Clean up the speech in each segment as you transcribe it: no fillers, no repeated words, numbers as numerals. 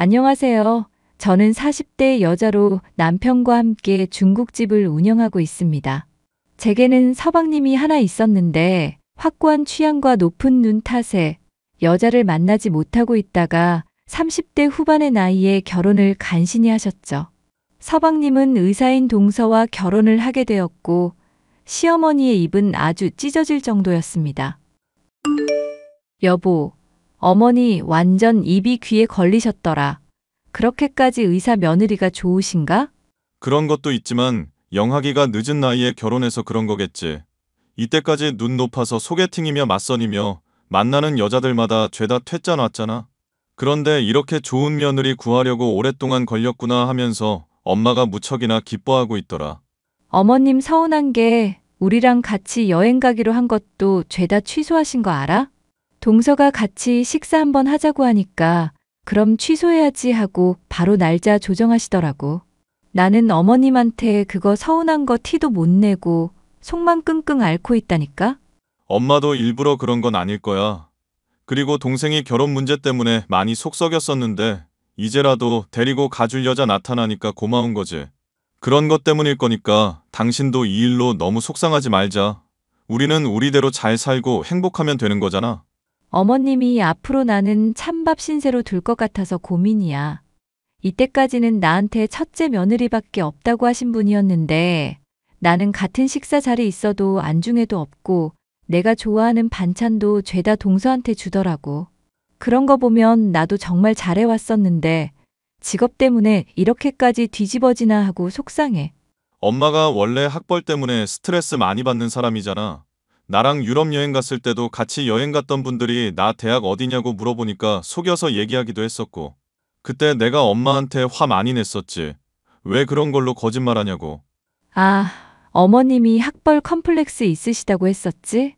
안녕하세요. 저는 40대 여자로 남편과 함께 중국집을 운영하고 있습니다. 제게는 서방님이 하나 있었는데 확고한 취향과 높은 눈 탓에 여자를 만나지 못하고 있다가 30대 후반의 나이에 결혼을 간신히 하셨죠. 서방님은 의사인 동서와 결혼을 하게 되었고 시어머니의 입은 아주 찢어질 정도였습니다. 여보, 어머니 완전 입이 귀에 걸리셨더라. 그렇게까지 의사 며느리가 좋으신가? 그런 것도 있지만 영하기가 늦은 나이에 결혼해서 그런 거겠지. 이때까지 눈 높아서 소개팅이며 맞선이며 만나는 여자들마다 죄다 퇴짜 놨잖아. 그런데 이렇게 좋은 며느리 구하려고 오랫동안 걸렸구나 하면서 엄마가 무척이나 기뻐하고 있더라. 어머님 서운한 게 우리랑 같이 여행 가기로 한 것도 죄다 취소하신 거 알아? 동서가 같이 식사 한번 하자고 하니까 그럼 취소해야지 하고 바로 날짜 조정하시더라고. 나는 어머님한테 그거 서운한 거 티도 못 내고 속만 끙끙 앓고 있다니까? 엄마도 일부러 그런 건 아닐 거야. 그리고 동생이 결혼 문제 때문에 많이 속 썩였었는데 이제라도 데리고 가줄 여자 나타나니까 고마운 거지. 그런 것 때문일 거니까 당신도 이 일로 너무 속상하지 말자. 우리는 우리대로 잘 살고 행복하면 되는 거잖아. 어머님이 앞으로 나는 찬밥 신세로 둘 것 같아서 고민이야. 이때까지는 나한테 첫째 며느리밖에 없다고 하신 분이었는데 나는 같은 식사 자리에 있어도 안중에도 없고 내가 좋아하는 반찬도 죄다 동서한테 주더라고. 그런 거 보면 나도 정말 잘해왔었는데 직업 때문에 이렇게까지 뒤집어지나 하고 속상해. 엄마가 원래 학벌 때문에 스트레스 많이 받는 사람이잖아. 나랑 유럽 여행 갔을 때도 같이 여행 갔던 분들이 나 대학 어디냐고 물어보니까 속여서 얘기하기도 했었고. 그때 내가 엄마한테 화 많이 냈었지. 왜 그런 걸로 거짓말하냐고. 아, 어머님이 학벌 컴플렉스 있으시다고 했었지?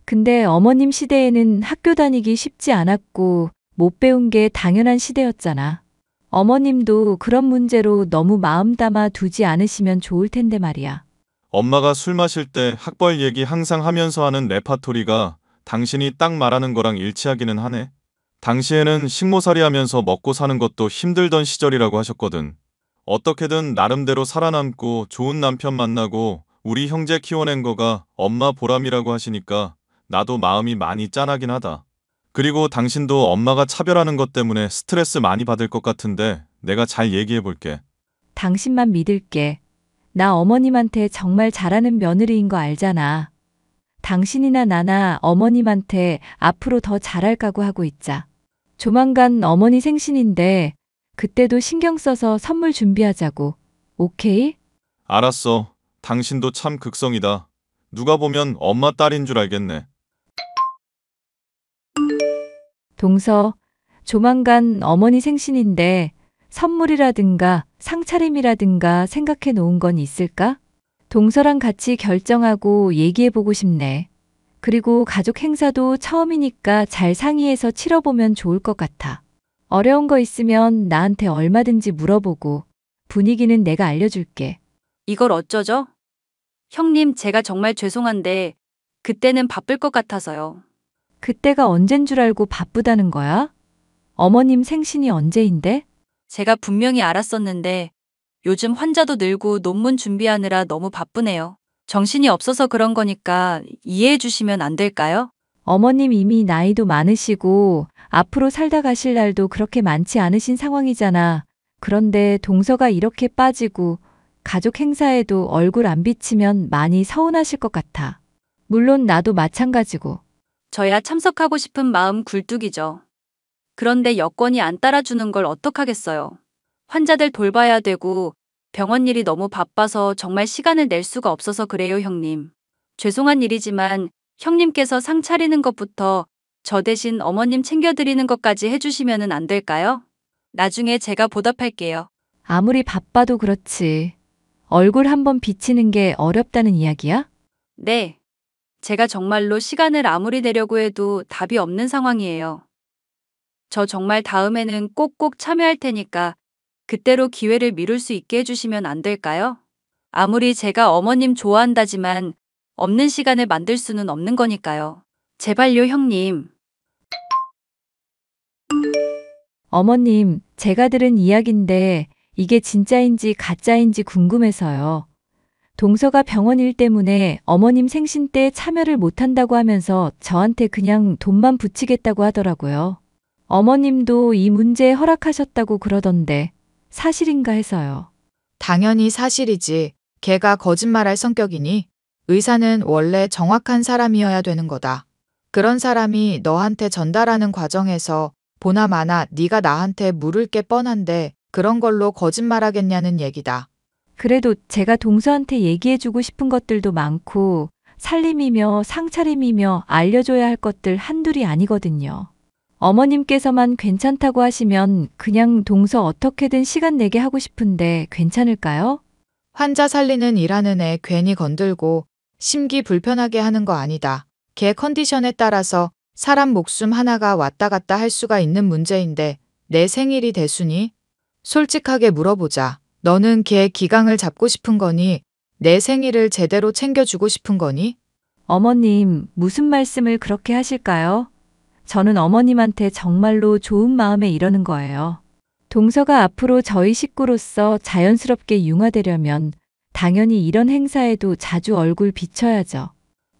근데 어머님 시대에는 학교 다니기 쉽지 않았고 못 배운 게 당연한 시대였잖아. 어머님도 그런 문제로 너무 마음 담아 두지 않으시면 좋을 텐데 말이야. 엄마가 술 마실 때 학벌 얘기 항상 하면서 하는 레파토리가 당신이 딱 말하는 거랑 일치하기는 하네. 당시에는 식모살이 하면서 먹고 사는 것도 힘들던 시절이라고 하셨거든. 어떻게든 나름대로 살아남고 좋은 남편 만나고 우리 형제 키워낸 거가 엄마 보람이라고 하시니까 나도 마음이 많이 짠하긴 하다. 그리고 당신도 엄마가 차별하는 것 때문에 스트레스 많이 받을 것 같은데 내가 잘 얘기해 볼게. 당신만 믿을게. 나 어머님한테 정말 잘하는 며느리인 거 알잖아. 당신이나 나나 어머님한테 앞으로 더 잘할 각오하고 있자. 조만간 어머니 생신인데 그때도 신경 써서 선물 준비하자고. 오케이? 알았어. 당신도 참 극성이다. 누가 보면 엄마 딸인 줄 알겠네. 동서, 조만간 어머니 생신인데 선물이라든가 상차림이라든가 생각해 놓은 건 있을까? 동서랑 같이 결정하고 얘기해 보고 싶네. 그리고 가족 행사도 처음이니까 잘 상의해서 치러보면 좋을 것 같아. 어려운 거 있으면 나한테 얼마든지 물어보고 분위기는 내가 알려줄게. 이걸 어쩌죠? 형님, 제가 정말 죄송한데 그때는 바쁠 것 같아서요. 그때가 언젠 줄 알고 바쁘다는 거야? 어머님 생신이 언제인데? 제가 분명히 알았었는데 요즘 환자도 늘고 논문 준비하느라 너무 바쁘네요. 정신이 없어서 그런 거니까 이해해 주시면 안 될까요? 어머님 이미 나이도 많으시고 앞으로 살다 가실 날도 그렇게 많지 않으신 상황이잖아. 그런데 동서가 이렇게 빠지고 가족 행사에도 얼굴 안 비치면 많이 서운하실 것 같아. 물론 나도 마찬가지고. 저야 참석하고 싶은 마음 굴뚝이죠. 그런데 여건이 안 따라주는 걸 어떡하겠어요. 환자들 돌봐야 되고 병원 일이 너무 바빠서 정말 시간을 낼 수가 없어서 그래요, 형님. 죄송한 일이지만 형님께서 상 차리는 것부터 저 대신 어머님 챙겨드리는 것까지 해주시면 안 될까요? 나중에 제가 보답할게요. 아무리 바빠도 그렇지. 얼굴 한번 비치는 게 어렵다는 이야기야? 네. 제가 정말로 시간을 아무리 내려고 해도 답이 없는 상황이에요. 저 정말 다음에는 꼭꼭 참여할 테니까 그때로 기회를 미룰 수 있게 해주시면 안 될까요? 아무리 제가 어머님 좋아한다지만 없는 시간을 만들 수는 없는 거니까요. 제발요, 형님. 어머님, 제가 들은 이야기인데 이게 진짜인지 가짜인지 궁금해서요. 동서가 병원 일 때문에 어머님 생신 때 참여를 못한다고 하면서 저한테 그냥 돈만 붙이겠다고 하더라고요. 어머님도 이 문제에 허락하셨다고 그러던데 사실인가 해서요. 당연히 사실이지. 걔가 거짓말할 성격이니? 의사는 원래 정확한 사람이어야 되는 거다. 그런 사람이 너한테 전달하는 과정에서 보나마나 네가 나한테 물을 게 뻔한데 그런 걸로 거짓말하겠냐는 얘기다. 그래도 제가 동서한테 얘기해주고 싶은 것들도 많고 살림이며 상차림이며 알려줘야 할 것들 한둘이 아니거든요. 어머님께서만 괜찮다고 하시면 그냥 동서 어떻게든 시간 내게 하고 싶은데 괜찮을까요? 환자 살리는 일하는 애 괜히 건들고 심기 불편하게 하는 거 아니다. 걔 컨디션에 따라서 사람 목숨 하나가 왔다 갔다 할 수가 있는 문제인데 내 생일이 대수니? 솔직하게 물어보자. 너는 걔 기강을 잡고 싶은 거니? 내 생일을 제대로 챙겨주고 싶은 거니? 어머님, 무슨 말씀을 그렇게 하실까요? 저는 어머님한테 정말로 좋은 마음에 이러는 거예요. 동서가 앞으로 저희 식구로서 자연스럽게 융화되려면 당연히 이런 행사에도 자주 얼굴 비춰야죠.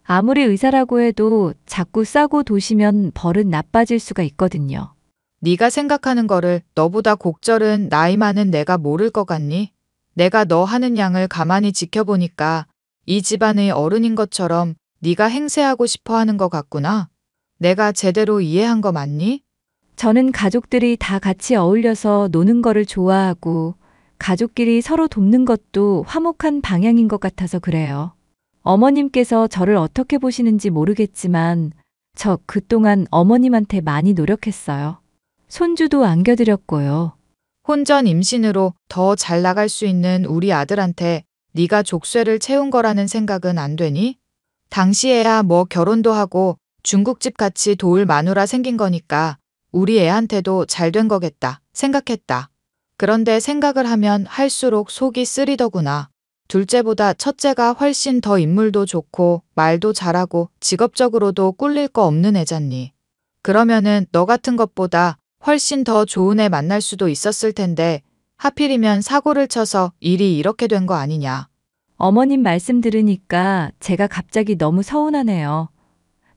아무리 의사라고 해도 자꾸 싸고 도시면 버릇 나빠질 수가 있거든요. 네가 생각하는 거를 너보다 곡절은 나이 많은 내가 모를 것 같니? 내가 너 하는 양을 가만히 지켜보니까 이 집안의 어른인 것처럼 네가 행세하고 싶어 하는 것 같구나. 내가 제대로 이해한 거 맞니? 저는 가족들이 다 같이 어울려서 노는 거를 좋아하고 가족끼리 서로 돕는 것도 화목한 방향인 것 같아서 그래요. 어머님께서 저를 어떻게 보시는지 모르겠지만 저 그동안 어머님한테 많이 노력했어요. 손주도 안겨드렸고요. 혼전 임신으로 더 잘 나갈 수 있는 우리 아들한테 네가 족쇄를 채운 거라는 생각은 안 되니? 당시에야 뭐 결혼도 하고 중국집 같이 도울 마누라 생긴 거니까 우리 애한테도 잘 된 거겠다 생각했다. 그런데 생각을 하면 할수록 속이 쓰리더구나. 둘째보다 첫째가 훨씬 더 인물도 좋고 말도 잘하고 직업적으로도 꿀릴 거 없는 애잖니. 그러면은 너 같은 것보다 훨씬 더 좋은 애 만날 수도 있었을 텐데 하필이면 사고를 쳐서 일이 이렇게 된 거 아니냐. 어머님 말씀 들으니까 제가 갑자기 너무 서운하네요.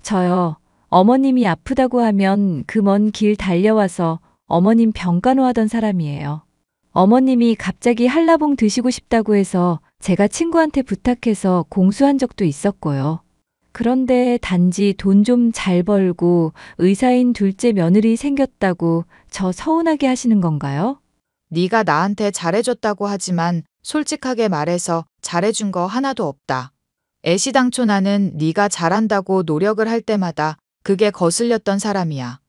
저요, 어머님이 아프다고 하면 그 먼 길 달려와서 어머님 병간호하던 사람이에요. 어머님이 갑자기 한라봉 드시고 싶다고 해서 제가 친구한테 부탁해서 공수한 적도 있었고요. 그런데 단지 돈 좀 잘 벌고 의사인 둘째 며느리 생겼다고 저 서운하게 하시는 건가요? 네가 나한테 잘해줬다고 하지만 솔직하게 말해서 잘해준 거 하나도 없다. 애시당초 나는 네가 잘한다고 노력을 할 때마다 그게 거슬렸던 사람이야.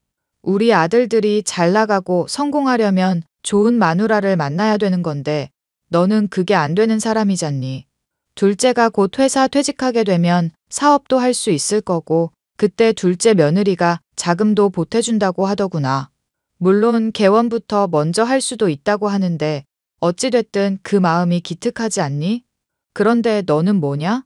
우리 아들들이 잘 나가고 성공하려면 좋은 마누라를 만나야 되는 건데 너는 그게 안 되는 사람이잖니. 둘째가 곧 회사 퇴직하게 되면 사업도 할 수 있을 거고 그때 둘째 며느리가 자금도 보태준다고 하더구나. 물론 개원부터 먼저 할 수도 있다고 하는데 어찌됐든 그 마음이 기특하지 않니? 그런데 너는 뭐냐?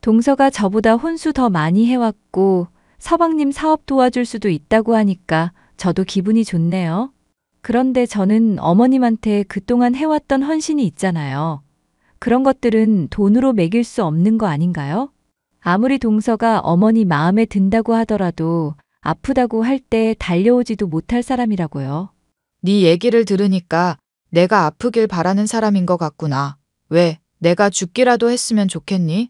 동서가 저보다 혼수 더 많이 해왔고 서방님 사업 도와줄 수도 있다고 하니까 저도 기분이 좋네요. 그런데 저는 어머님한테 그동안 해왔던 헌신이 있잖아요. 그런 것들은 돈으로 매길 수 없는 거 아닌가요? 아무리 동서가 어머니 마음에 든다고 하더라도 아프다고 할 때 달려오지도 못할 사람이라고요. 네 얘기를 들으니까 내가 아프길 바라는 사람인 것 같구나. 왜, 내가 죽기라도 했으면 좋겠니?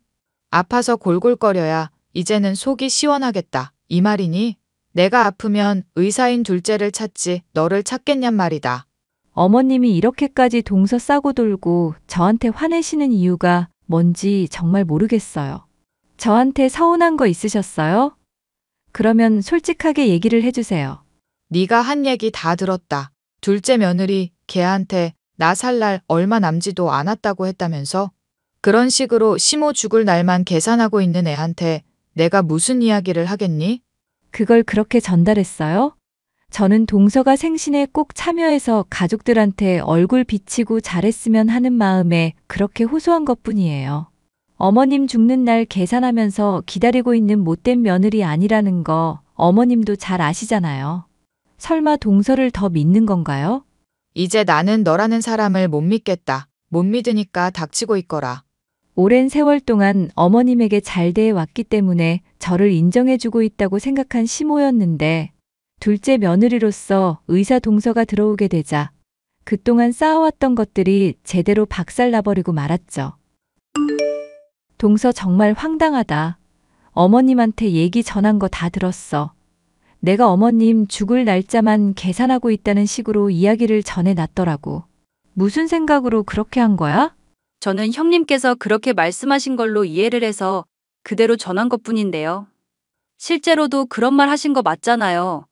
아파서 골골거려야 이제는 속이 시원하겠다. 이 말이니? 내가 아프면 의사인 둘째를 찾지 너를 찾겠냔 말이다. 어머님이 이렇게까지 동서 싸고 돌고 저한테 화내시는 이유가 뭔지 정말 모르겠어요. 저한테 서운한 거 있으셨어요? 그러면 솔직하게 얘기를 해주세요. 네가 한 얘기 다 들었다. 둘째 며느리 걔한테 나 살 날 얼마 남지도 않았다고 했다면서? 그런 식으로 심호 죽을 날만 계산하고 있는 애한테 내가 무슨 이야기를 하겠니? 그걸 그렇게 전달했어요? 저는 동서가 생신에 꼭 참여해서 가족들한테 얼굴 비치고 잘했으면 하는 마음에 그렇게 호소한 것뿐이에요. 어머님 죽는 날 계산하면서 기다리고 있는 못된 며느리 아니라는 거 어머님도 잘 아시잖아요. 설마 동서를 더 믿는 건가요? 이제 나는 너라는 사람을 못 믿겠다. 못 믿으니까 닥치고 있거라. 오랜 세월 동안 어머님에게 잘 대해 왔기 때문에 저를 인정해주고 있다고 생각한 시모였는데 둘째 며느리로서 의사 동서가 들어오게 되자 그동안 쌓아왔던 것들이 제대로 박살나버리고 말았죠. 동서 정말 황당하다. 어머님한테 얘기 전한 거 다 들었어. 내가 어머님 죽을 날짜만 계산하고 있다는 식으로 이야기를 전해놨더라고. 무슨 생각으로 그렇게 한 거야? 저는 형님께서 그렇게 말씀하신 걸로 이해를 해서 그대로 전한 것뿐인데요. 실제로도 그런 말 하신 거 맞잖아요.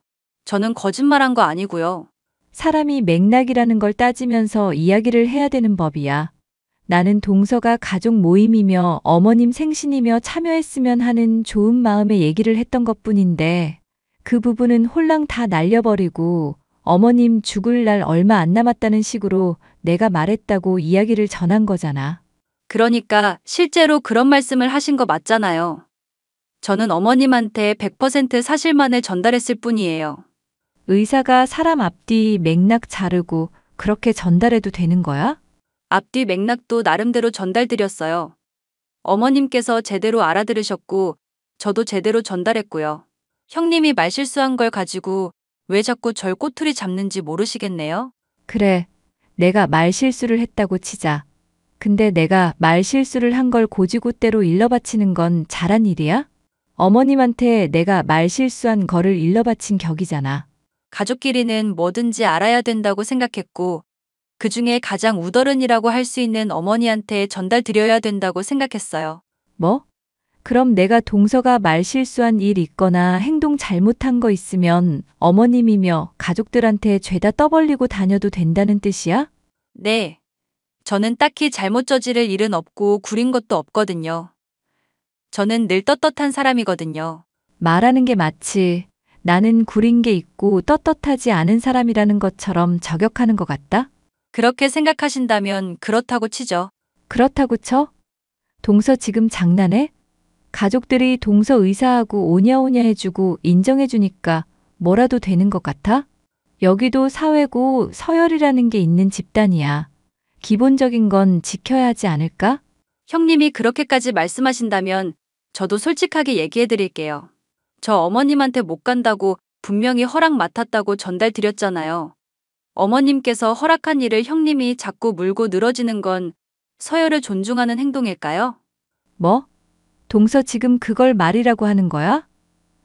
저는 거짓말한 거 아니고요. 사람이 맥락이라는 걸 따지면서 이야기를 해야 되는 법이야. 나는 동서가 가족 모임이며 어머님 생신이며 참여했으면 하는 좋은 마음에 얘기를 했던 것뿐인데 그 부분은 홀랑 다 날려버리고 어머님 죽을 날 얼마 안 남았다는 식으로 내가 말했다고 이야기를 전한 거잖아. 그러니까 실제로 그런 말씀을 하신 거 맞잖아요. 저는 어머님한테 100% 사실만을 전달했을 뿐이에요. 의사가 사람 앞뒤 맥락 자르고 그렇게 전달해도 되는 거야? 앞뒤 맥락도 나름대로 전달드렸어요. 어머님께서 제대로 알아들으셨고 저도 제대로 전달했고요. 형님이 말실수한 걸 가지고 왜 자꾸 절 꼬투리 잡는지 모르시겠네요. 그래, 내가 말실수를 했다고 치자. 근데 내가 말실수를 한 걸 고지고대로 일러바치는 건 잘한 일이야? 어머님한테 내가 말실수한 거를 일러바친 격이잖아. 가족끼리는 뭐든지 알아야 된다고 생각했고 그 중에 가장 우더른이라고 할 수 있는 어머니한테 전달드려야 된다고 생각했어요. 뭐? 그럼 내가 동서가 말실수한 일 있거나 행동 잘못한 거 있으면 어머님이며 가족들한테 죄다 떠벌리고 다녀도 된다는 뜻이야? 네. 저는 딱히 잘못 저지를 일은 없고 구린 것도 없거든요. 저는 늘 떳떳한 사람이거든요. 말하는 게 마치 나는 구린 게 있고 떳떳하지 않은 사람이라는 것처럼 저격하는 것 같다? 그렇게 생각하신다면 그렇다고 치죠. 그렇다고 쳐? 동서 지금 장난해? 가족들이 동서 의사하고 오냐오냐 해주고 인정해주니까 뭐라도 되는 것 같아? 여기도 사회고 서열이라는 게 있는 집단이야. 기본적인 건 지켜야 하지 않을까? 형님이 그렇게까지 말씀하신다면 저도 솔직하게 얘기해 드릴게요. 저 어머님한테 못 간다고 분명히 허락 맡았다고 전달드렸잖아요. 어머님께서 허락한 일을 형님이 자꾸 물고 늘어지는 건 서열을 존중하는 행동일까요? 뭐? 동서 지금 그걸 말이라고 하는 거야?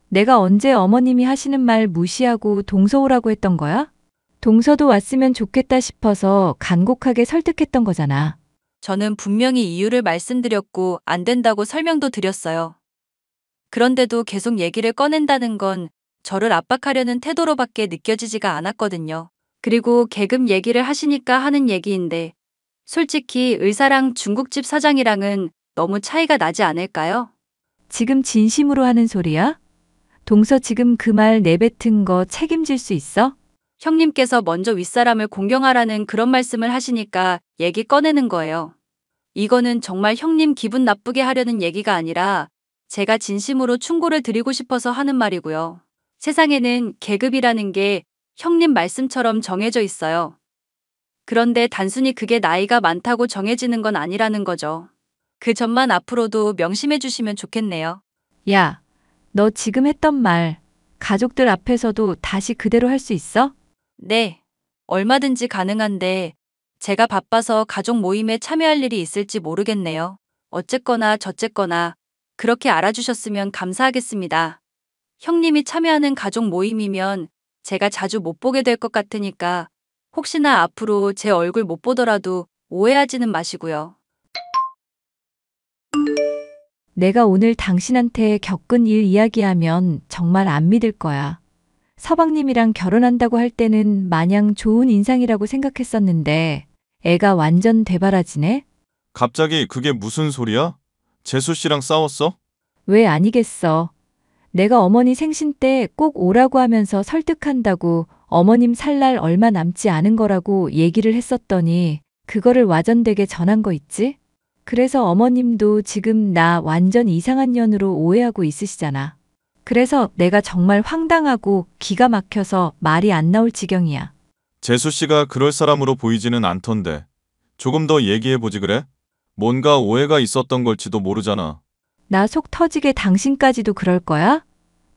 내가 언제 어머님이 하시는 말 무시하고 동서 오라고 했던 거야? 동서도 왔으면 좋겠다 싶어서 간곡하게 설득했던 거잖아. 저는 분명히 이유를 말씀드렸고 안 된다고 설명도 드렸어요. 그런데도 계속 얘기를 꺼낸다는 건 저를 압박하려는 태도로밖에 느껴지지가 않았거든요. 그리고 계급 얘기를 하시니까 하는 얘기인데 솔직히 의사랑 중국집 사장이랑은 너무 차이가 나지 않을까요? 지금 진심으로 하는 소리야? 동서 지금 그 말 내뱉은 거 책임질 수 있어? 형님께서 먼저 윗사람을 공경하라는 그런 말씀을 하시니까 얘기 꺼내는 거예요. 이거는 정말 형님 기분 나쁘게 하려는 얘기가 아니라 제가 진심으로 충고를 드리고 싶어서 하는 말이고요. 세상에는 계급이라는 게 형님 말씀처럼 정해져 있어요. 그런데 단순히 그게 나이가 많다고 정해지는 건 아니라는 거죠. 그 점만 앞으로도 명심해 주시면 좋겠네요. 야, 너 지금 했던 말 가족들 앞에서도 다시 그대로 할 수 있어? 네, 얼마든지 가능한데 제가 바빠서 가족 모임에 참여할 일이 있을지 모르겠네요. 어쨌거나 저쨌거나 그렇게 알아주셨으면 감사하겠습니다. 형님이 참여하는 가족 모임이면 제가 자주 못 보게 될 것 같으니까 혹시나 앞으로 제 얼굴 못 보더라도 오해하지는 마시고요. 내가 오늘 당신한테 겪은 일 이야기하면 정말 안 믿을 거야. 서방님이랑 결혼한다고 할 때는 마냥 좋은 인상이라고 생각했었는데 애가 완전 대바라지네? 갑자기 그게 무슨 소리야? 재수 씨랑 싸웠어? 왜 아니겠어. 내가 어머니 생신 때 꼭 오라고 하면서 설득한다고 어머님 살 날 얼마 남지 않은 거라고 얘기를 했었더니 그거를 와전되게 전한 거 있지? 그래서 어머님도 지금 나 완전 이상한 년으로 오해하고 있으시잖아. 그래서 내가 정말 황당하고 기가 막혀서 말이 안 나올 지경이야. 재수 씨가 그럴 사람으로 보이지는 않던데. 조금 더 얘기해보지 그래? 뭔가 오해가 있었던 걸지도 모르잖아. 나 속 터지게 당신까지도 그럴 거야?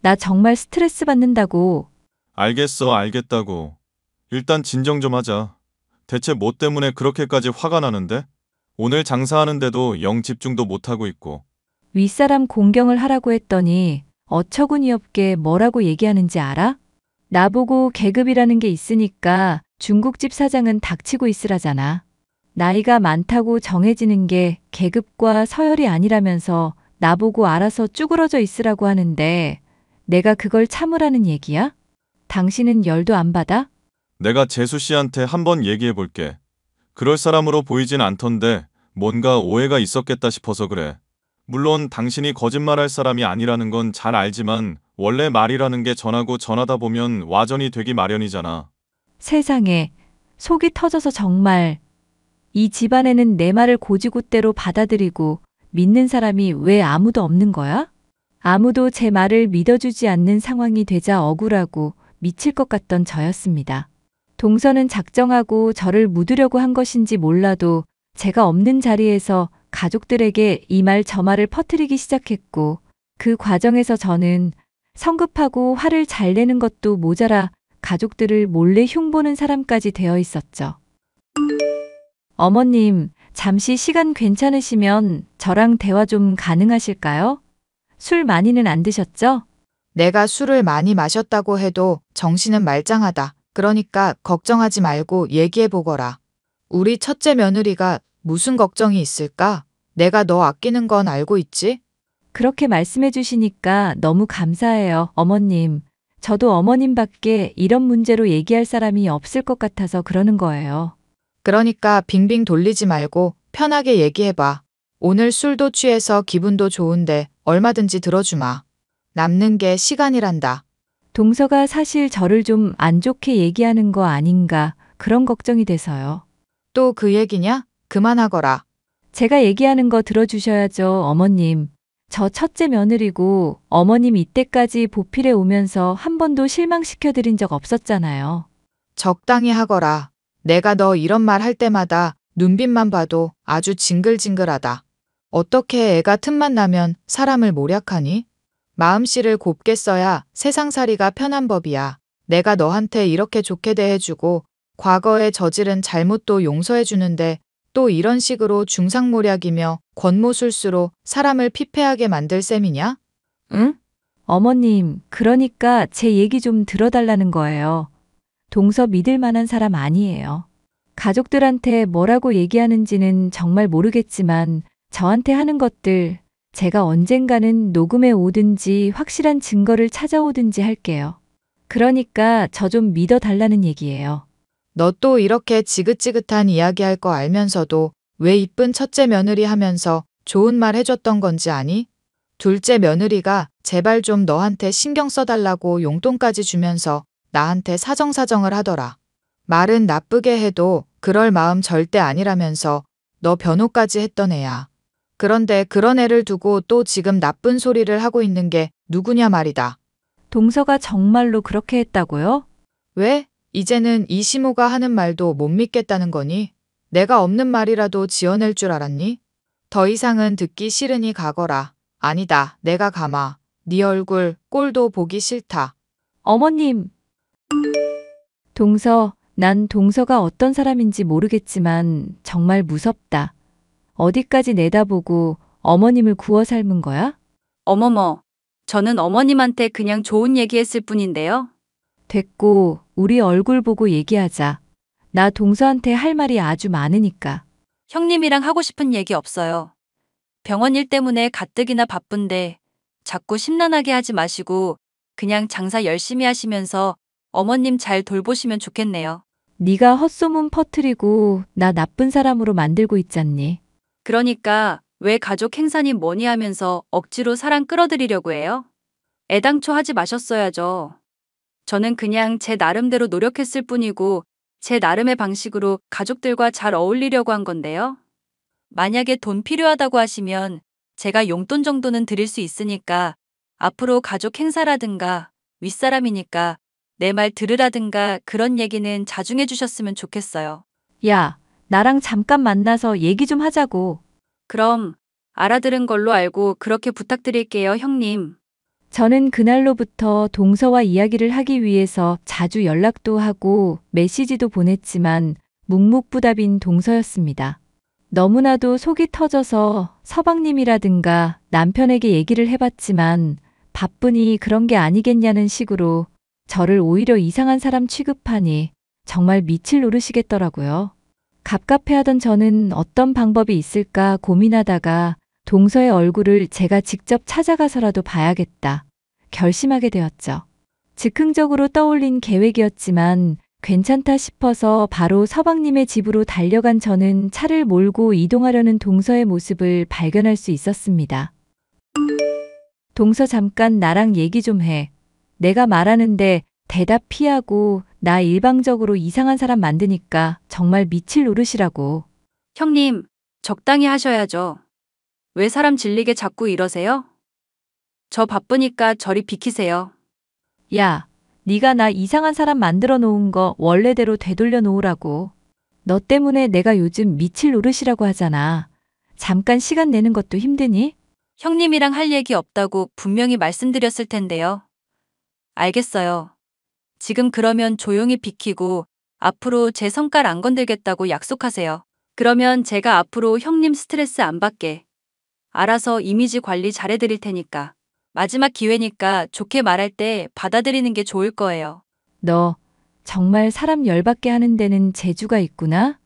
나 정말 스트레스 받는다고. 알겠어, 알겠다고. 일단 진정 좀 하자. 대체 뭐 때문에 그렇게까지 화가 나는데? 오늘 장사하는데도 영 집중도 못하고 있고. 윗사람 공경을 하라고 했더니 어처구니 없게 뭐라고 얘기하는지 알아? 나보고 계급이라는 게 있으니까 중국집 사장은 닥치고 있으라잖아. 나이가 많다고 정해지는 게 계급과 서열이 아니라면서 나보고 알아서 쭈그러져 있으라고 하는데 내가 그걸 참으라는 얘기야? 당신은 열도 안 받아? 내가 재수 씨한테 한번 얘기해볼게. 그럴 사람으로 보이진 않던데 뭔가 오해가 있었겠다 싶어서 그래. 물론 당신이 거짓말할 사람이 아니라는 건 잘 알지만 원래 말이라는 게 전하고 전하다 보면 와전이 되기 마련이잖아. 세상에, 속이 터져서 정말. 이 집안에는 내 말을 고지고대로 받아들이고 믿는 사람이 왜 아무도 없는 거야? 아무도 제 말을 믿어주지 않는 상황이 되자 억울하고 미칠 것 같던 저였습니다. 동서는 작정하고 저를 묻으려고 한 것인지 몰라도 제가 없는 자리에서 가족들에게 이 말 저 말을 퍼뜨리기 시작했고 그 과정에서 저는 성급하고 화를 잘 내는 것도 모자라 가족들을 몰래 흉보는 사람까지 되어 있었죠. 어머님, 잠시 시간 괜찮으시면 저랑 대화 좀 가능하실까요? 술 많이는 안 드셨죠? 내가 술을 많이 마셨다고 해도 정신은 말짱하다. 그러니까 걱정하지 말고 얘기해보거라. 우리 첫째 며느리가 무슨 걱정이 있을까? 내가 너 아끼는 건 알고 있지? 그렇게 말씀해 주시니까 너무 감사해요, 어머님. 저도 어머님밖에 이런 문제로 얘기할 사람이 없을 것 같아서 그러는 거예요. 그러니까 빙빙 돌리지 말고 편하게 얘기해봐. 오늘 술도 취해서 기분도 좋은데 얼마든지 들어주마. 남는 게 시간이란다. 동서가 사실 저를 좀 안 좋게 얘기하는 거 아닌가 그런 걱정이 돼서요. 또 그 얘기냐? 그만하거라. 제가 얘기하는 거 들어주셔야죠, 어머님. 저 첫째 며느리고 어머님 이때까지 보필해 오면서 한 번도 실망시켜드린 적 없었잖아요. 적당히 하거라. 내가 너 이런 말 할 때마다 눈빛만 봐도 아주 징글징글하다. 어떻게 애가 틈만 나면 사람을 모략하니? 마음씨를 곱게 써야 세상살이가 편한 법이야. 내가 너한테 이렇게 좋게 대해주고 과거에 저지른 잘못도 용서해주는데 또 이런 식으로 중상모략이며 권모술수로 사람을 피폐하게 만들 셈이냐? 응? 어머님, 그러니까 제 얘기 좀 들어달라는 거예요. 동서 믿을 만한 사람 아니에요. 가족들한테 뭐라고 얘기하는지는 정말 모르겠지만 저한테 하는 것들 제가 언젠가는 녹음해 오든지 확실한 증거를 찾아오든지 할게요. 그러니까 저 좀 믿어달라는 얘기예요. 너 또 이렇게 지긋지긋한 이야기할 거 알면서도 왜 이쁜 첫째 며느리 하면서 좋은 말 해줬던 건지 아니? 둘째 며느리가 제발 좀 너한테 신경 써달라고 용돈까지 주면서 나한테 사정사정을 하더라. 말은 나쁘게 해도 그럴 마음 절대 아니라면서 너 변호까지 했던 애야. 그런데 그런 애를 두고 또 지금 나쁜 소리를 하고 있는 게 누구냐 말이다. 동서가 정말로 그렇게 했다고요? 왜? 이제는 이 시모가 하는 말도 못 믿겠다는 거니? 내가 없는 말이라도 지어낼 줄 알았니? 더 이상은 듣기 싫으니 가거라. 아니다, 내가 가마. 네 얼굴 꼴도 보기 싫다. 어머님! 난 동서가 어떤 사람인지 모르겠지만 정말 무섭다. 어디까지 내다보고 어머님을 구워 삶은 거야? 어머머, 저는 어머님한테 그냥 좋은 얘기했을 뿐인데요. 됐고, 우리 얼굴 보고 얘기하자. 나 동서한테 할 말이 아주 많으니까. 형님이랑 하고 싶은 얘기 없어요. 병원 일 때문에 가뜩이나 바쁜데 자꾸 심란하게 하지 마시고 그냥 장사 열심히 하시면서 어머님 잘 돌보시면 좋겠네요. 네가 헛소문 퍼뜨리고 나 나쁜 사람으로 만들고 있잖니. 그러니까 왜 가족 행사니 뭐니 하면서 억지로 사랑 끌어들이려고 해요? 애당초 하지 마셨어야죠. 저는 그냥 제 나름대로 노력했을 뿐이고 제 나름의 방식으로 가족들과 잘 어울리려고 한 건데요. 만약에 돈 필요하다고 하시면 제가 용돈 정도는 드릴 수 있으니까 앞으로 가족 행사라든가 윗사람이니까 내 말 들으라든가 그런 얘기는 자중해 주셨으면 좋겠어요. 야, 나랑 잠깐 만나서 얘기 좀 하자고. 그럼 알아들은 걸로 알고 그렇게 부탁드릴게요, 형님. 저는 그날로부터 동서와 이야기를 하기 위해서 자주 연락도 하고 메시지도 보냈지만 묵묵부답인 동서였습니다. 너무나도 속이 터져서 서방님이라든가 남편에게 얘기를 해봤지만 바쁘니 그런 게 아니겠냐는 식으로 저를 오히려 이상한 사람 취급하니 정말 미칠 노릇이겠더라고요. 갑갑해하던 저는 어떤 방법이 있을까 고민하다가 동서의 얼굴을 제가 직접 찾아가서라도 봐야겠다 결심하게 되었죠. 즉흥적으로 떠올린 계획이었지만 괜찮다 싶어서 바로 서방님의 집으로 달려간 저는 차를 몰고 이동하려는 동서의 모습을 발견할 수 있었습니다. 동서 잠깐 나랑 얘기 좀 해. 내가 말하는데 대답 피하고 나 일방적으로 이상한 사람 만드니까 정말 미칠 노릇이라고. 형님, 적당히 하셔야죠. 왜 사람 질리게 자꾸 이러세요? 저 바쁘니까 저리 비키세요. 야, 네가 나 이상한 사람 만들어 놓은 거 원래대로 되돌려 놓으라고. 너 때문에 내가 요즘 미칠 노릇이라고 하잖아. 잠깐 시간 내는 것도 힘드니? 형님이랑 할 얘기 없다고 분명히 말씀드렸을 텐데요. 알겠어요. 지금 그러면 조용히 비키고 앞으로 제 성깔 안 건들겠다고 약속하세요. 그러면 제가 앞으로 형님 스트레스 안 받게 알아서 이미지 관리 잘해드릴 테니까. 마지막 기회니까 좋게 말할 때 받아들이는 게 좋을 거예요. 너 정말 사람 열받게 하는 데는 재주가 있구나?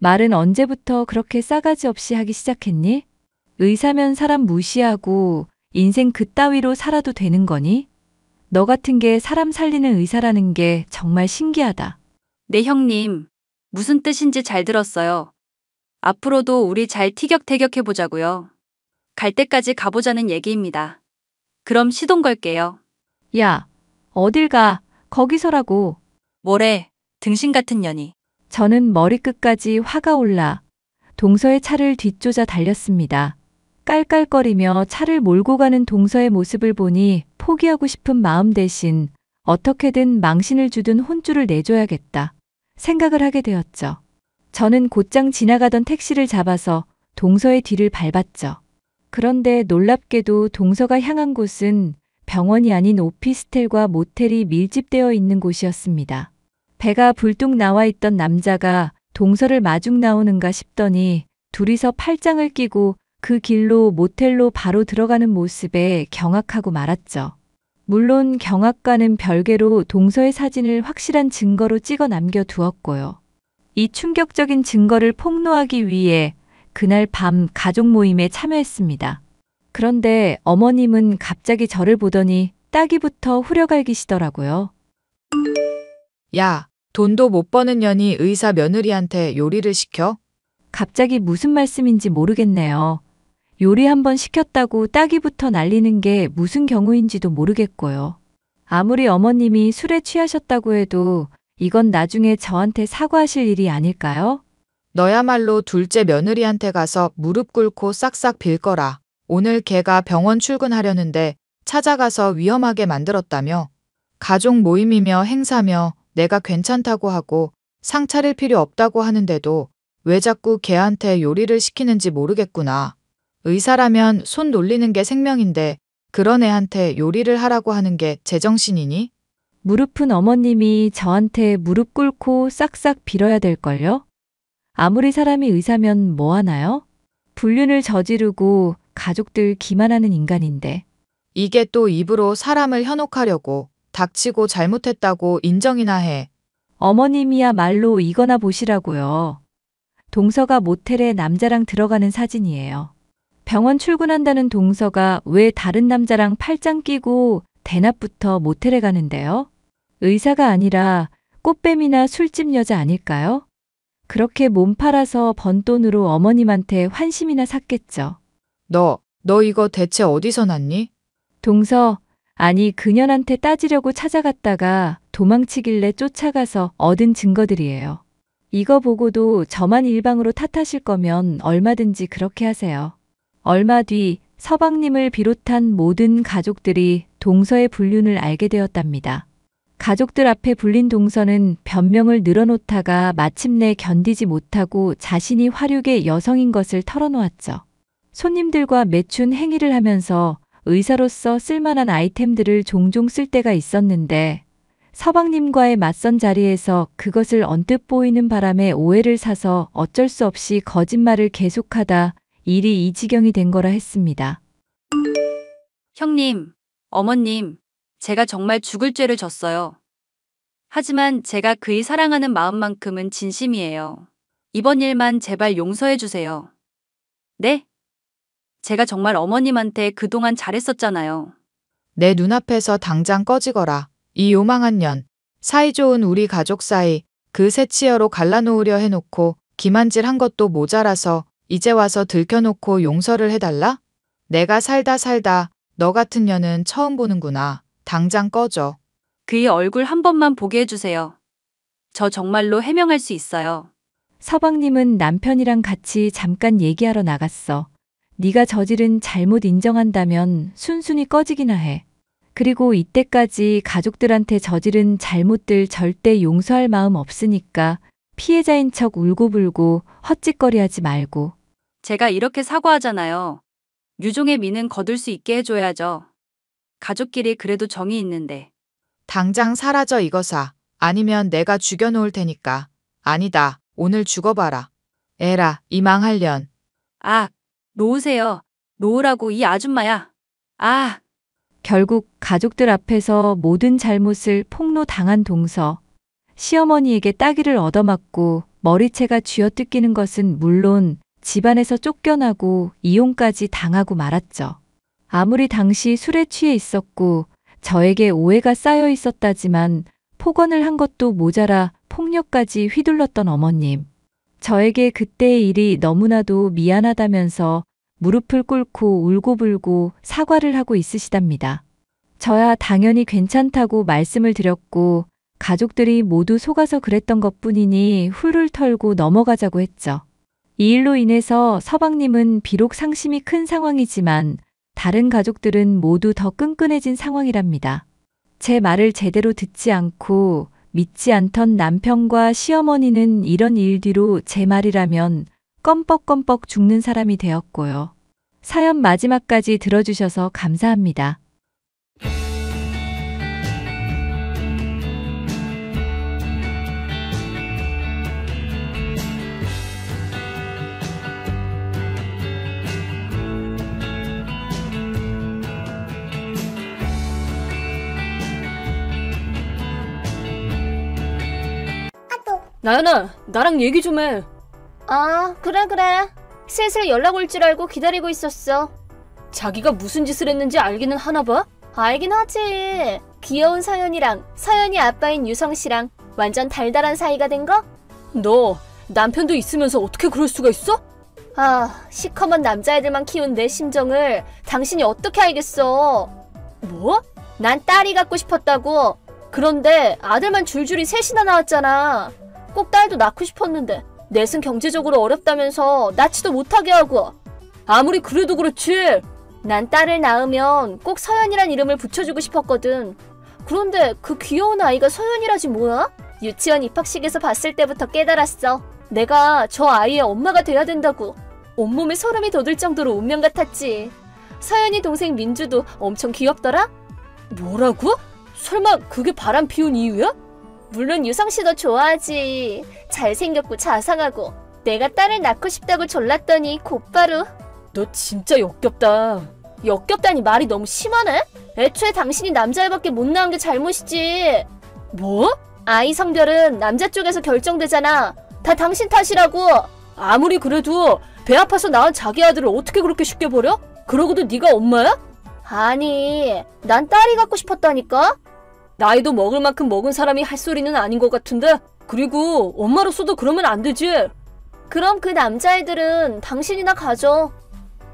말은 언제부터 그렇게 싸가지 없이 하기 시작했니? 의사면 사람 무시하고 인생 그따위로 살아도 되는 거니? 너 같은 게 사람 살리는 의사라는 게 정말 신기하다. 네, 형님. 무슨 뜻인지 잘 들었어요. 앞으로도 우리 잘 티격태격해보자고요. 갈 때까지 가보자는 얘기입니다. 그럼 시동 걸게요. 야, 어딜 가? 거기서라고. 뭐래, 등신 같은 년이. 저는 머리끝까지 화가 올라 동서의 차를 뒤쫓아 달렸습니다. 깔깔거리며 차를 몰고 가는 동서의 모습을 보니 포기하고 싶은 마음 대신 어떻게든 망신을 주든 혼쭐을 내줘야겠다 생각을 하게 되었죠. 저는 곧장 지나가던 택시를 잡아서 동서의 뒤를 밟았죠. 그런데 놀랍게도 동서가 향한 곳은 병원이 아닌 오피스텔과 모텔이 밀집되어 있는 곳이었습니다. 배가 불뚝 나와 있던 남자가 동서를 마중 나오는가 싶더니 둘이서 팔짱을 끼고 그 길로 모텔로 바로 들어가는 모습에 경악하고 말았죠. 물론 경악과는 별개로 동서의 사진을 확실한 증거로 찍어 남겨두었고요. 이 충격적인 증거를 폭로하기 위해 그날 밤 가족 모임에 참여했습니다. 그런데 어머님은 갑자기 저를 보더니 따기부터 후려갈기시더라고요. 야, 돈도 못 버는 년이 의사 며느리한테 요리를 시켜? 갑자기 무슨 말씀인지 모르겠네요. 요리 한번 시켰다고 따기부터 날리는 게 무슨 경우인지도 모르겠고요. 아무리 어머님이 술에 취하셨다고 해도 이건 나중에 저한테 사과하실 일이 아닐까요? 너야말로 둘째 며느리한테 가서 무릎 꿇고 싹싹 빌거라. 오늘 걔가 병원 출근하려는데 찾아가서 위험하게 만들었다며. 가족 모임이며 행사며 내가 괜찮다고 하고 상 차릴 필요 없다고 하는데도 왜 자꾸 걔한테 요리를 시키는지 모르겠구나. 의사라면 손 놀리는 게 생명인데 그런 애한테 요리를 하라고 하는 게 제정신이니? 무릎은 어머님이 저한테 무릎 꿇고 싹싹 빌어야 될걸요? 아무리 사람이 의사면 뭐 하나요? 불륜을 저지르고 가족들 기만하는 인간인데. 이게 또 입으로 사람을 현혹하려고 닥치고 잘못했다고 인정이나 해. 어머님이야말로 이거나 보시라고요. 동서가 모텔에 남자랑 들어가는 사진이에요. 병원 출근한다는 동서가 왜 다른 남자랑 팔짱 끼고 대낮부터 모텔에 가는데요? 의사가 아니라 꽃뱀이나 술집 여자 아닐까요? 그렇게 몸 팔아서 번 돈으로 어머님한테 환심이나 샀겠죠. 너 이거 대체 어디서 났니? 동서, 아니 그년한테 따지려고 찾아갔다가 도망치길래 쫓아가서 얻은 증거들이에요. 이거 보고도 저만 일방으로 탓하실 거면 얼마든지 그렇게 하세요. 얼마 뒤 서방님을 비롯한 모든 가족들이 동서의 불륜을 알게 되었답니다. 가족들 앞에 불린 동서는 변명을 늘어놓다가 마침내 견디지 못하고 자신이 화류계 여성인 것을 털어놓았죠. 손님들과 매춘 행위를 하면서 의사로서 쓸만한 아이템들을 종종 쓸 때가 있었는데 서방님과의 맞선 자리에서 그것을 언뜻 보이는 바람에 오해를 사서 어쩔 수 없이 거짓말을 계속하다 일이 이 지경이 된 거라 했습니다. 형님, 어머님, 제가 정말 죽을 죄를 졌어요. 하지만 제가 그이 사랑하는 마음만큼은 진심이에요. 이번 일만 제발 용서해 주세요. 네? 제가 정말 어머님한테 그동안 잘했었잖아요. 내 눈앞에서 당장 꺼지거라. 이 요망한 년. 사이좋은 우리 가족 사이 그 새치여로 갈라놓으려 해놓고 기만질한 것도 모자라서 이제 와서 들켜놓고 용서를 해달라? 내가 살다 너 같은 년은 처음 보는구나. 당장 꺼져. 그이 얼굴 한 번만 보게 해주세요. 저 정말로 해명할 수 있어요. 서방님은 남편이랑 같이 잠깐 얘기하러 나갔어. 네가 저지른 잘못 인정한다면 순순히 꺼지기나 해. 그리고 이때까지 가족들한테 저지른 잘못들 절대 용서할 마음 없으니까 피해자인 척 울고불고 헛짓거리하지 말고. 제가 이렇게 사과하잖아요. 유종의 미는 거둘 수 있게 해줘야죠. 가족끼리 그래도 정이 있는데. 당장 사라져 이거사. 아니면 내가 죽여놓을 테니까. 아니다. 오늘 죽어봐라. 에라, 이 망할 년. 아, 놓으세요. 놓으라고 이 아줌마야. 아. 결국 가족들 앞에서 모든 잘못을 폭로당한 동서. 시어머니에게 따귀를 얻어맞고 머리채가 쥐어뜯기는 것은 물론 집안에서 쫓겨나고 이혼까지 당하고 말았죠. 아무리 당시 술에 취해 있었고 저에게 오해가 쌓여 있었다지만 폭언을 한 것도 모자라 폭력까지 휘둘렀던 어머님. 저에게 그때의 일이 너무나도 미안하다면서 무릎을 꿇고 울고불고 사과를 하고 있으시답니다. 저야 당연히 괜찮다고 말씀을 드렸고 가족들이 모두 속아서 그랬던 것뿐이니 훌훌 털고 넘어가자고 했죠. 이 일로 인해서 서방님은 비록 상심이 큰 상황이지만 다른 가족들은 모두 더 끈끈해진 상황이랍니다. 제 말을 제대로 듣지 않고 믿지 않던 남편과 시어머니는 이런 일 뒤로 제 말이라면 껌뻑껌뻑 죽는 사람이 되었고요. 사연 마지막까지 들어주셔서 감사합니다. 나연아, 나랑 얘기 좀 해. 아, 그래. 슬슬 연락 올 줄 알고 기다리고 있었어. 자기가 무슨 짓을 했는지 알기는 하나 봐? 알긴 하지. 귀여운 서연이랑 서연이 아빠인 유성씨랑 완전 달달한 사이가 된 거? 너 남편도 있으면서 어떻게 그럴 수가 있어? 아, 시커먼 남자애들만 키운 내 심정을 당신이 어떻게 알겠어? 뭐? 난 딸이 갖고 싶었다고. 그런데 아들만 줄줄이 셋이나 나왔잖아. 꼭 딸도 낳고 싶었는데 넷은 경제적으로 어렵다면서 낳지도 못하게 하고. 아무리 그래도 그렇지. 난 딸을 낳으면 꼭 서연이란 이름을 붙여주고 싶었거든. 그런데 그 귀여운 아이가 서연이라지 뭐야? 유치원 입학식에서 봤을 때부터 깨달았어. 내가 저 아이의 엄마가 돼야 된다고. 온몸에 소름이 돋을 정도로 운명 같았지. 서연이 동생 민주도 엄청 귀엽더라? 뭐라고? 설마 그게 바람 피운 이유야? 물론 유성씨도 좋아하지. 잘생겼고 자상하고. 내가 딸을 낳고 싶다고 졸랐더니 곧바로. 너 진짜 역겹다. 역겹다니 말이 너무 심하네? 애초에 당신이 남자애밖에 못 낳은 게 잘못이지. 뭐? 아이 성별은 남자 쪽에서 결정되잖아. 다 당신 탓이라고. 아무리 그래도 배 아파서 낳은 자기 아들을 어떻게 그렇게 쉽게 버려? 그러고도 네가 엄마야? 아니, 난 딸이 갖고 싶었다니까? 나이도 먹을 만큼 먹은 사람이 할 소리는 아닌 것 같은데? 그리고 엄마로서도 그러면 안 되지. 그럼 그 남자애들은 당신이나 가져.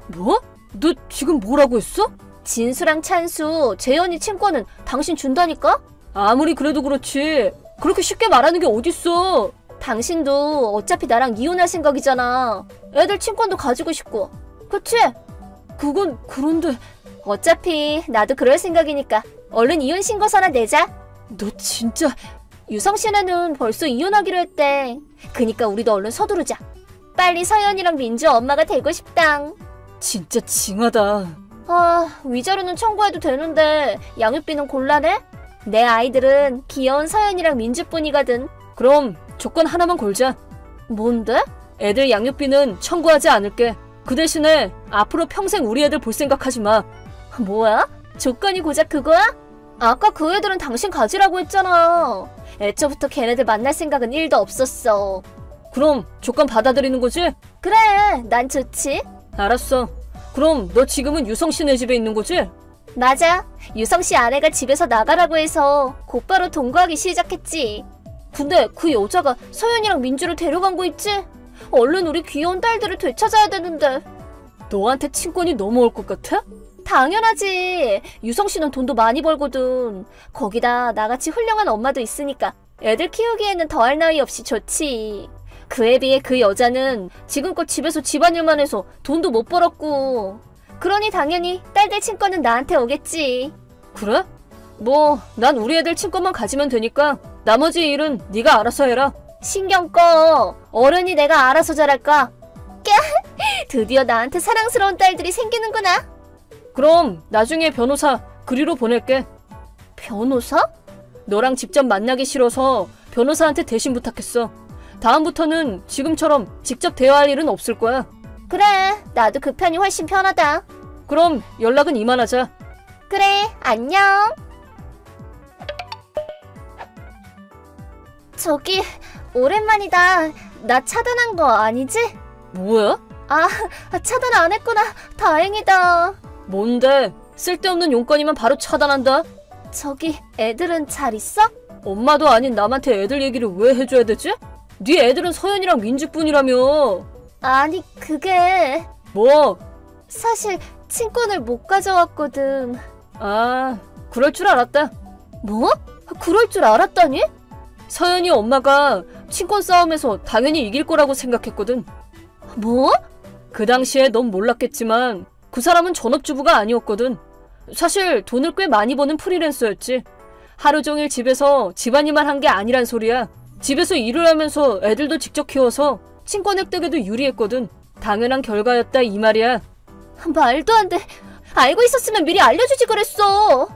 뭐? 너 지금 뭐라고 했어? 진수랑 찬수, 재현이 친권은 당신 준다니까? 아무리 그래도 그렇지. 그렇게 쉽게 말하는 게 어딨어. 당신도 어차피 나랑 이혼할 생각이잖아. 애들 친권도 가지고 싶고. 그치? 그건 그런데 어차피 나도 그럴 생각이니까 얼른 이혼 신고서나 내자. 너 진짜 유성 씨네는 벌써 이혼하기로 했대. 그니까 우리도 얼른 서두르자. 빨리 서연이랑 민주 엄마가 되고 싶당. 진짜 징하다. 위자료는 청구해도 되는데 양육비는 곤란해? 내 아이들은 귀여운 서연이랑 민주뿐이거든. 그럼 조건 하나만 걸자. 뭔데? 애들 양육비는 청구하지 않을게. 그 대신에 앞으로 평생 우리 애들 볼 생각하지 마. 뭐야? 조건이 고작 그거야? 아까 그 애들은 당신 가지라고 했잖아. 애초부터 걔네들 만날 생각은 1도 없었어. 그럼 조건 받아들이는 거지? 그래, 난 좋지. 알았어. 그럼 너 지금은 유성 씨네 집에 있는 거지? 맞아. 유성 씨 아내가 집에서 나가라고 해서 곧바로 동거하기 시작했지. 근데 그 여자가 서연이랑 민주를 데려간 거 있지? 얼른 우리 귀여운 딸들을 되찾아야 되는데. 너한테 친권이 넘어올 것 같아? 당연하지. 유성 씨는 돈도 많이 벌거든. 거기다 나같이 훌륭한 엄마도 있으니까 애들 키우기에는 더할 나위 없이 좋지. 그에 비해 그 여자는 지금껏 집에서 집안일만 해서 돈도 못 벌었고. 그러니 당연히 딸들 친권은 나한테 오겠지. 그래? 뭐 난 우리 애들 친권만 가지면 되니까 나머지 일은 네가 알아서 해라. 신경 꺼. 어른이 내가 알아서 잘할까? 드디어 나한테 사랑스러운 딸들이 생기는구나. 그럼 나중에 변호사 그리로 보낼게. 변호사? 너랑 직접 만나기 싫어서 변호사한테 대신 부탁했어. 다음부터는 지금처럼 직접 대화할 일은 없을 거야. 그래, 나도 그 편이 훨씬 편하다. 그럼 연락은 이만하자. 그래, 안녕. 저기, 오랜만이다. 나 차단한 거 아니지? 뭐야? 차단 안 했구나. 다행이다. 뭔데? 쓸데없는 용건이면 바로 차단한다. 저기, 애들은 잘 있어? 엄마도 아닌 남한테 애들 얘기를 왜 해줘야 되지? 네 애들은 서연이랑 민주뿐이라며. 아니, 그게... 뭐? 사실 친권을 못 가져왔거든. 그럴 줄 알았다. 뭐? 그럴 줄 알았다니? 서연이 엄마가 친권 싸움에서 당연히 이길 거라고 생각했거든. 뭐? 그 당시에 넌 몰랐겠지만 그 사람은 전업주부가 아니었거든. 사실 돈을 꽤 많이 버는 프리랜서였지. 하루 종일 집에서 집안일만 한 게 아니란 소리야. 집에서 일을 하면서 애들도 직접 키워서 친권 획득에도 유리했거든. 당연한 결과였다 이 말이야. 말도 안 돼. 알고 있었으면 미리 알려주지 그랬어.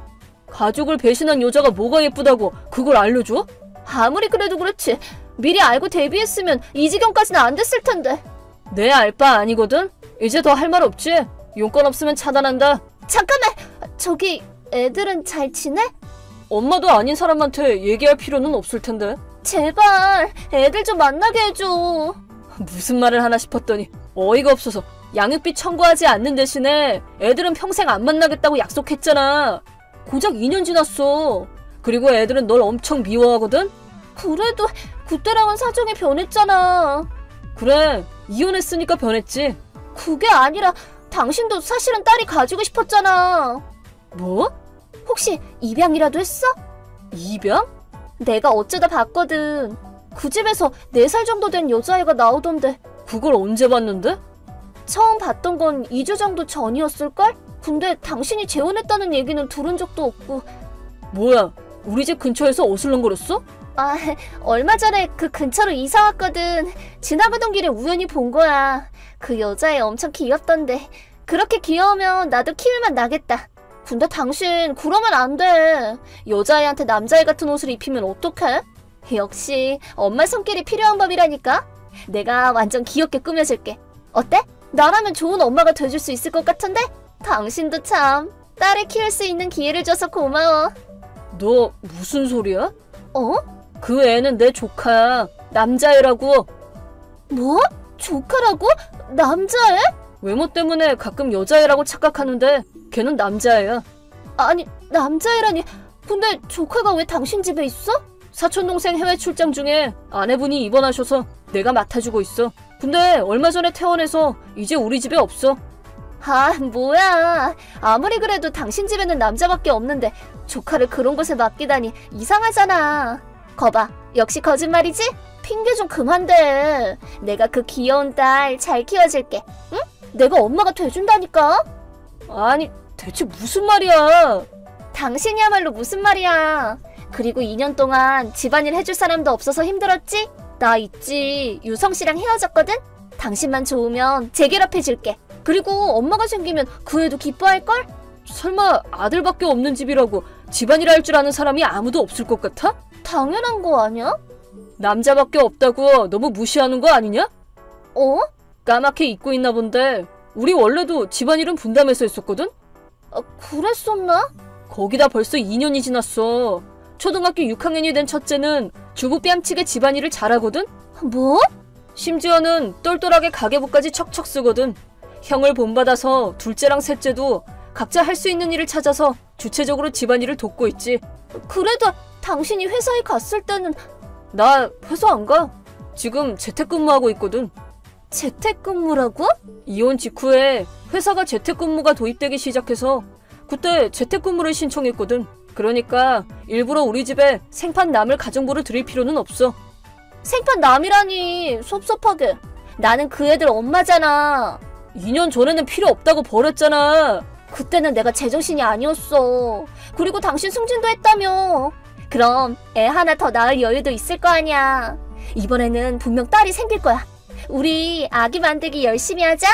가족을 배신한 여자가 뭐가 예쁘다고 그걸 알려줘? 아무리 그래도 그렇지. 미리 알고 대비했으면 이 지경까지는 안 됐을 텐데. 내 알 바 아니거든? 이제 더 할 말 없지? 용건 없으면 차단한다. 잠깐만! 저기 애들은 잘 지내? 엄마도 아닌 사람한테 얘기할 필요는 없을 텐데. 제발 애들 좀 만나게 해줘. 무슨 말을 하나 싶었더니 어이가 없어서 양육비 청구하지 않는 대신에 애들은 평생 안 만나겠다고 약속했잖아. 고작 2년 지났어. 그리고 애들은 널 엄청 미워하거든? 그래도 그때랑은 사정이 변했잖아. 그래, 이혼했으니까 변했지. 그게 아니라 당신도 사실은 딸이 가지고 싶었잖아. 뭐? 혹시 입양이라도 했어? 입양? 내가 어쩌다 봤거든. 그 집에서 4살 정도 된 여자애가 나오던데. 그걸 언제 봤는데? 처음 봤던 건 2주 정도 전이었을걸? 근데 당신이 재혼했다는 얘기는 들은 적도 없고. 뭐야, 우리 집 근처에서 어슬렁거렸어? 얼마 전에 그 근처로 이사 왔거든. 지나가던 길에 우연히 본 거야. 그 여자애 엄청 귀엽던데. 그렇게 귀여우면 나도 키울만 나겠다. 근데 당신 그러면 안 돼. 여자애한테 남자애 같은 옷을 입히면 어떡해? 역시 엄마 손길이 필요한 법이라니까. 내가 완전 귀엽게 꾸며줄게. 어때? 나라면 좋은 엄마가 돼줄 수 있을 것 같은데? 당신도 참 딸을 키울 수 있는 기회를 줘서 고마워. 너 무슨 소리야? 그 애는 내 조카야. 남자애라고. 뭐? 조카라고? 남자애? 외모 때문에 가끔 여자애라고 착각하는데 걔는 남자애야. 아니, 남자애라니. 근데 조카가 왜 당신 집에 있어? 사촌동생 해외 출장 중에 아내분이 입원하셔서 내가 맡아주고 있어. 근데 얼마 전에 퇴원해서 이제 우리 집에 없어. 뭐야. 아무리 그래도 당신 집에는 남자밖에 없는데 조카를 그런 곳에 맡기다니 이상하잖아. 거봐, 역시 거짓말이지? 핑계 좀 그만 대. 내가 그 귀여운 딸 잘 키워줄게. 응? 내가 엄마가 돼준다니까? 아니, 대체 무슨 말이야? 당신이야말로 무슨 말이야. 그리고 2년 동안 집안일 해줄 사람도 없어서 힘들었지? 나 있지. 유성 씨랑 헤어졌거든? 당신만 좋으면 재결합해줄게. 그리고 엄마가 생기면 그 애도 기뻐할걸? 설마 아들밖에 없는 집이라고 집안일 할 줄 아는 사람이 아무도 없을 것 같아? 당연한 거 아니야? 남자밖에 없다고 너무 무시하는 거 아니냐? 어? 까맣게 잊고 있나 본데 우리 원래도 집안일은 분담해서 했었거든? 그랬었나? 거기다 벌써 2년이 지났어. 초등학교 6학년이 된 첫째는 주부 뺨치게 집안일을 잘하거든? 뭐? 심지어는 똘똘하게 가계부까지 척척 쓰거든. 형을 본받아서 둘째랑 셋째도 각자 할 수 있는 일을 찾아서 주체적으로 집안일을 돕고 있지. 그래도 당신이 회사에 갔을 때는 나 회사 안 가. 지금 재택근무하고 있거든. 재택근무라고? 이혼 직후에 회사가 재택근무가 도입되기 시작해서 그때 재택근무를 신청했거든. 그러니까 일부러 우리 집에 생판 남을 가정부를 들일 필요는 없어. 생판 남이라니 섭섭하게. 나는 그 애들 엄마잖아. 2년 전에는 필요 없다고 버렸잖아. 그때는 내가 제정신이 아니었어. 그리고 당신 승진도 했다며. 그럼 애 하나 더 낳을 여유도 있을 거 아니야. 이번에는 분명 딸이 생길 거야. 우리 아기 만들기 열심히 하자.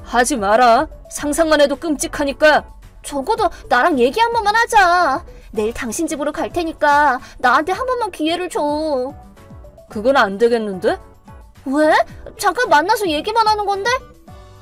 하지 마라. 상상만 해도 끔찍하니까. 적어도 나랑 얘기 한 번만 하자. 내일 당신 집으로 갈 테니까 나한테 한 번만 기회를 줘. 그건 안 되겠는데? 왜? 잠깐 만나서 얘기만 하는 건데?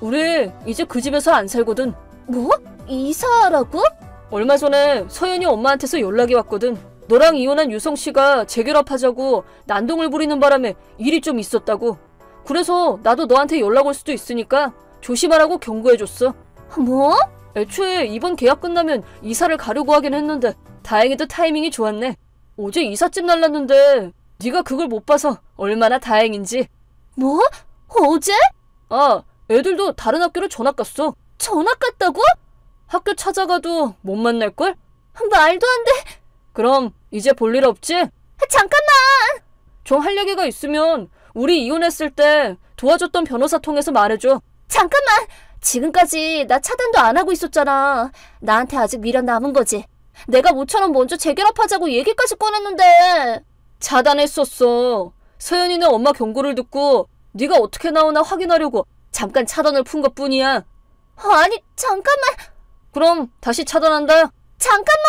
우리 이제 그 집에서 안 살거든. 뭐? 이사라고? 얼마 전에 서연이 엄마한테서 연락이 왔거든. 너랑 이혼한 유성씨가 재결합하자고 난동을 부리는 바람에 일이 좀 있었다고. 그래서 나도 너한테 연락 올 수도 있으니까 조심하라고 경고해줬어. 뭐? 애초에 이번 계약 끝나면 이사를 가려고 하긴 했는데 다행히도 타이밍이 좋았네. 어제 이삿짐 날랐는데 네가 그걸 못 봐서 얼마나 다행인지. 뭐? 어제? 아, 애들도 다른 학교로 전학 갔어. 전학 갔다고? 학교 찾아가도 못 만날걸? 말도 안 돼. 그럼 이제 볼 일 없지? 잠깐만. 좀 할 얘기가 있으면 우리 이혼했을 때 도와줬던 변호사 통해서 말해줘. 잠깐만. 지금까지 나 차단도 안 하고 있었잖아. 나한테 아직 미련 남은 거지. 내가 모처럼 먼저 재결합하자고 얘기까지 꺼냈는데. 차단했었어. 서연이네 엄마 경고를 듣고 네가 어떻게 나오나 확인하려고 잠깐 차단을 푼 것뿐이야. 아니, 잠깐만. 그럼 다시 차단한다. 잠깐만.